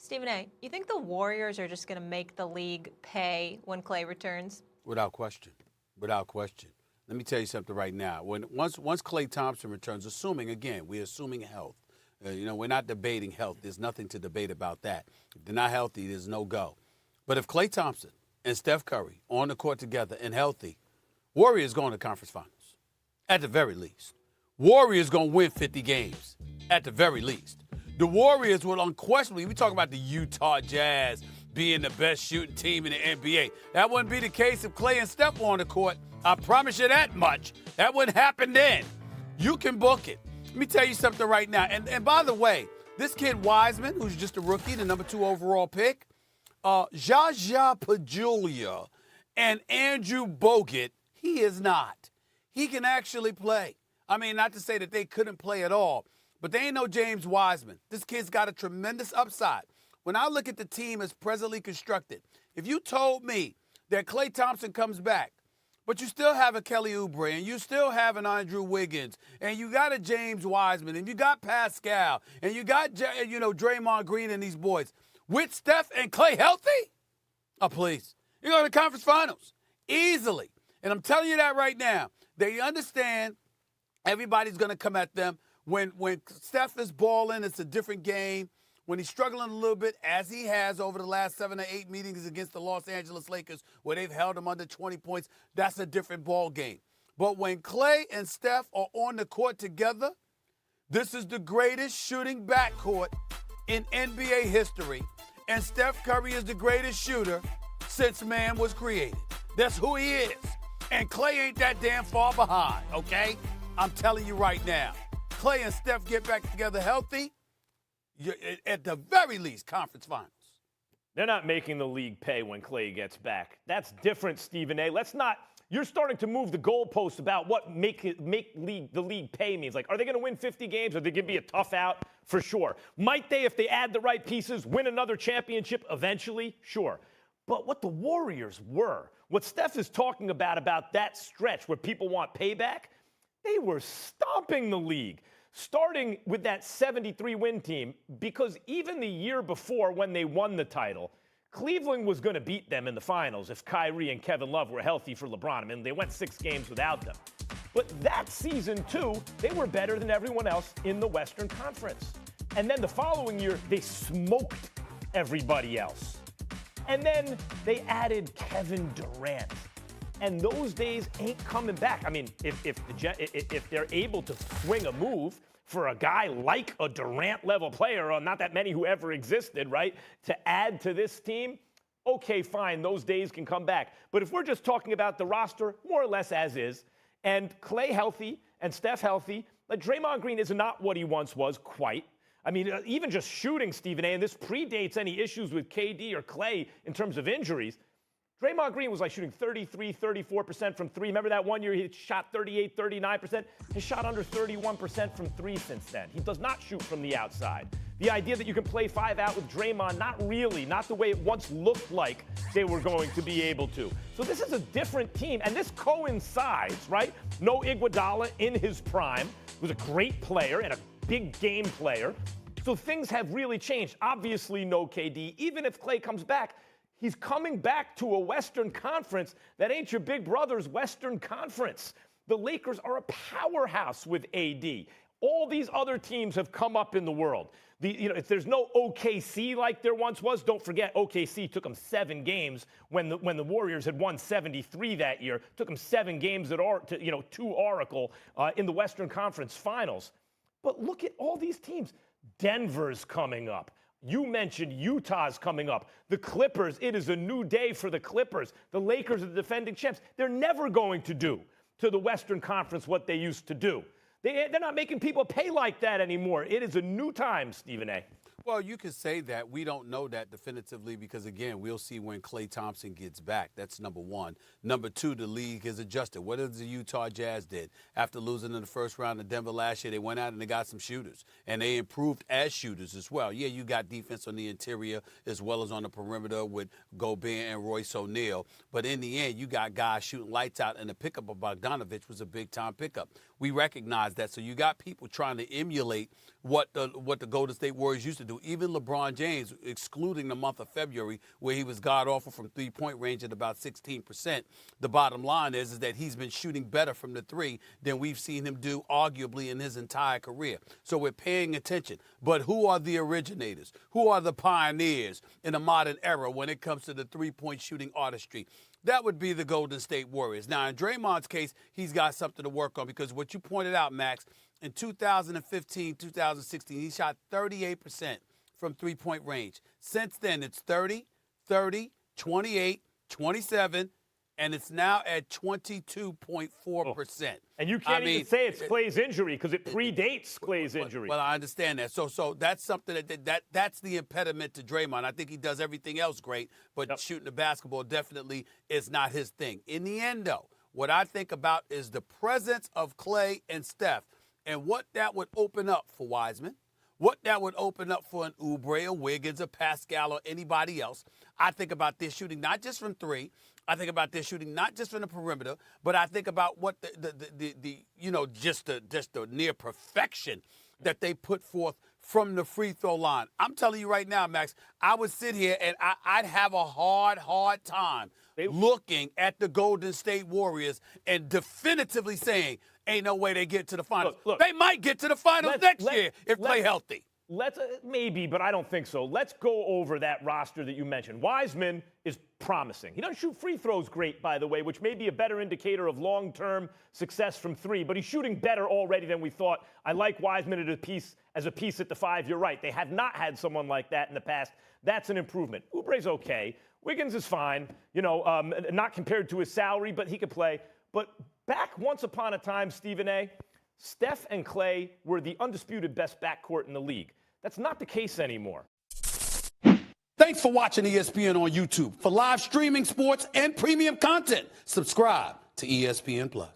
Stephen A., you think the Warriors are just going to make the league pay when Klay returns? Without question. Without question. Let me tell you something right now. Once Klay Thompson returns, we're assuming health. We're not debating health. There's nothing to debate about that. If they're not healthy, there's no go. But if Klay Thompson and Steph Curry on the court together and healthy, Warriors going to conference finals, at the very least. Warriors going to win 50 games, at the very least. The Warriors will unquestionably, we talk about the Utah Jazz being the best shooting team in the NBA. That wouldn't be the case if Klay and Steph were on the court. I promise you that much. That wouldn't happen then. You can book it. Let me tell you something right now. And by the way, this kid Wiseman, who's just a rookie, the number 2 overall pick, Jaja Pajulia and Andrew Bogut, he is not. He can actually play. I mean, not to say that they couldn't play at all, but they ain't no James Wiseman. This kid's got a tremendous upside. When I look at the team as presently constructed, if you told me that Klay Thompson comes back, but you still have a Kelly Oubre, and you still have an Andrew Wiggins, and you got a James Wiseman, and you got Pascal, and you got Draymond Green and these boys, with Steph and Klay healthy? Oh, please. You're going to the conference finals easily. And I'm telling you that right now. They understand everybody's going to come at them. When Steph is balling, it's a different game. When he's struggling a little bit, as he has over the last 7 or 8 meetings against the Los Angeles Lakers, where they've held him under 20 points, that's a different ball game. But when Klay and Steph are on the court together, this is the greatest shooting backcourt in NBA history. And Steph Curry is the greatest shooter since man was created. That's who he is. And Klay ain't that damn far behind, okay? I'm telling you right now. Klay and Steph get back together healthy, you're at the very least, conference finals. They're not making the league pay when Klay gets back. That's different, Stephen A. You're starting to move the goalposts about what the league pay means. Like, are they going to win 50 games? Are they going to be a tough out? For sure. Might they, if they add the right pieces, win another championship eventually? Sure. But what the Warriors were, what Steph is talking about that stretch where people want payback, they were stomping the league, starting with that 73-win team, because even the year before when they won the title, Cleveland was going to beat them in the finals if Kyrie and Kevin Love were healthy for LeBron. I mean, they went 6 games without them. But that season, too, they were better than everyone else in the Western Conference. And then the following year, they smoked everybody else. And then they added Kevin Durant. And those days ain't coming back. I mean, if they're able to swing a move for a guy like a Durant-level player, or not that many who ever existed, right, to add to this team, okay, fine, those days can come back. But if we're just talking about the roster, more or less as is, and Klay healthy and Steph healthy, like Draymond Green is not what he once was quite. I mean, even just shooting, Stephen A., and this predates any issues with KD or Klay in terms of injuries. Draymond Green was like shooting 33, 34% from 3. Remember that one year he shot 38, 39%? He shot under 31% from 3 since then. He does not shoot from the outside. The idea that you can play 5 out with Draymond, not really, not the way it once looked like they were going to be able to. So this is a different team, and this coincides, right? No Iguodala in his prime, was a great player and a big game player. So things have really changed. Obviously no KD. Even if Klay comes back, he's coming back to a Western Conference that ain't your big brother's Western Conference. The Lakers are a powerhouse with AD. All these other teams have come up in the world. If there's no OKC like there once was, don't forget OKC took them 7 games when the Warriors had won 73 that year. Took them 7 games to Oracle in the Western Conference Finals. But look at all these teams. Denver's coming up. You mentioned Utah's coming up. The Clippers, it is a new day for the Clippers. The Lakers are the defending champs. They're never going to do to the Western Conference what they used to do. They're not making people pay like that anymore. It is a new time, Stephen A. Well, you could say that. We don't know that definitively because, again, we'll see when Klay Thompson gets back. That's number one. Number two, the league is adjusted. What did the Utah Jazz did? After losing in the first round of Denver last year, they went out and they got some shooters. And they improved as shooters as well. Yeah, you got defense on the interior as well as on the perimeter with Gobert and Royce O'Neal. But in the end, you got guys shooting lights out, and the pickup of Bogdanovich was a big-time pickup. We recognize that. So you got people trying to emulate what the Golden State Warriors used to do. Even LeBron James, excluding the month of February, where he was god-awful from three-point range at about 16%. The bottom line is that he's been shooting better from the three than we've seen him do arguably in his entire career. So we're paying attention. But who are the originators? Who are the pioneers in the modern era when it comes to the three-point shooting artistry? That would be the Golden State Warriors. Now, in Draymond's case, he's got something to work on because what you pointed out, Max, in 2015, 2016, he shot 38% from three-point range. Since then, it's 30, 30, 28, 27, and it's now at 22.4%. And you can't even say it's Klay's injury because it predates Klay's injury. Well, I understand that. So that's something that's the impediment to Draymond. I think he does everything else great, but shooting the basketball definitely is not his thing. In the end, though, what I think about is the presence of Klay and Steph and what that would open up for Wiseman, what that would open up for an Oubre, a Wiggins, a Pascal, or anybody else. I think about this shooting not just from three. I think about their shooting not just from the perimeter, but I think about what just the near perfection that they put forth from the free throw line. I'm telling you right now, Max, I would sit here and I'd have a hard time looking at the Golden State Warriors and definitively saying, ain't no way they get to the finals. Look, they might get to the finals next year if Klay healthy. Let's maybe, but I don't think so. Let's go over that roster that you mentioned. Wiseman is promising. He doesn't shoot free throws great, by the way, which may be a better indicator of long-term success from three, but he's shooting better already than we thought. I like Wiseman as a piece at the five. You're right. They have not had someone like that in the past. That's an improvement. Oubre's okay. Wiggins is fine, not compared to his salary, but he could play. But back once upon a time, Stephen A., Steph and Klay were the undisputed best backcourt in the league. That's not the case anymore. Thanks for watching ESPN on YouTube. For live streaming sports and premium content, subscribe to ESPN+.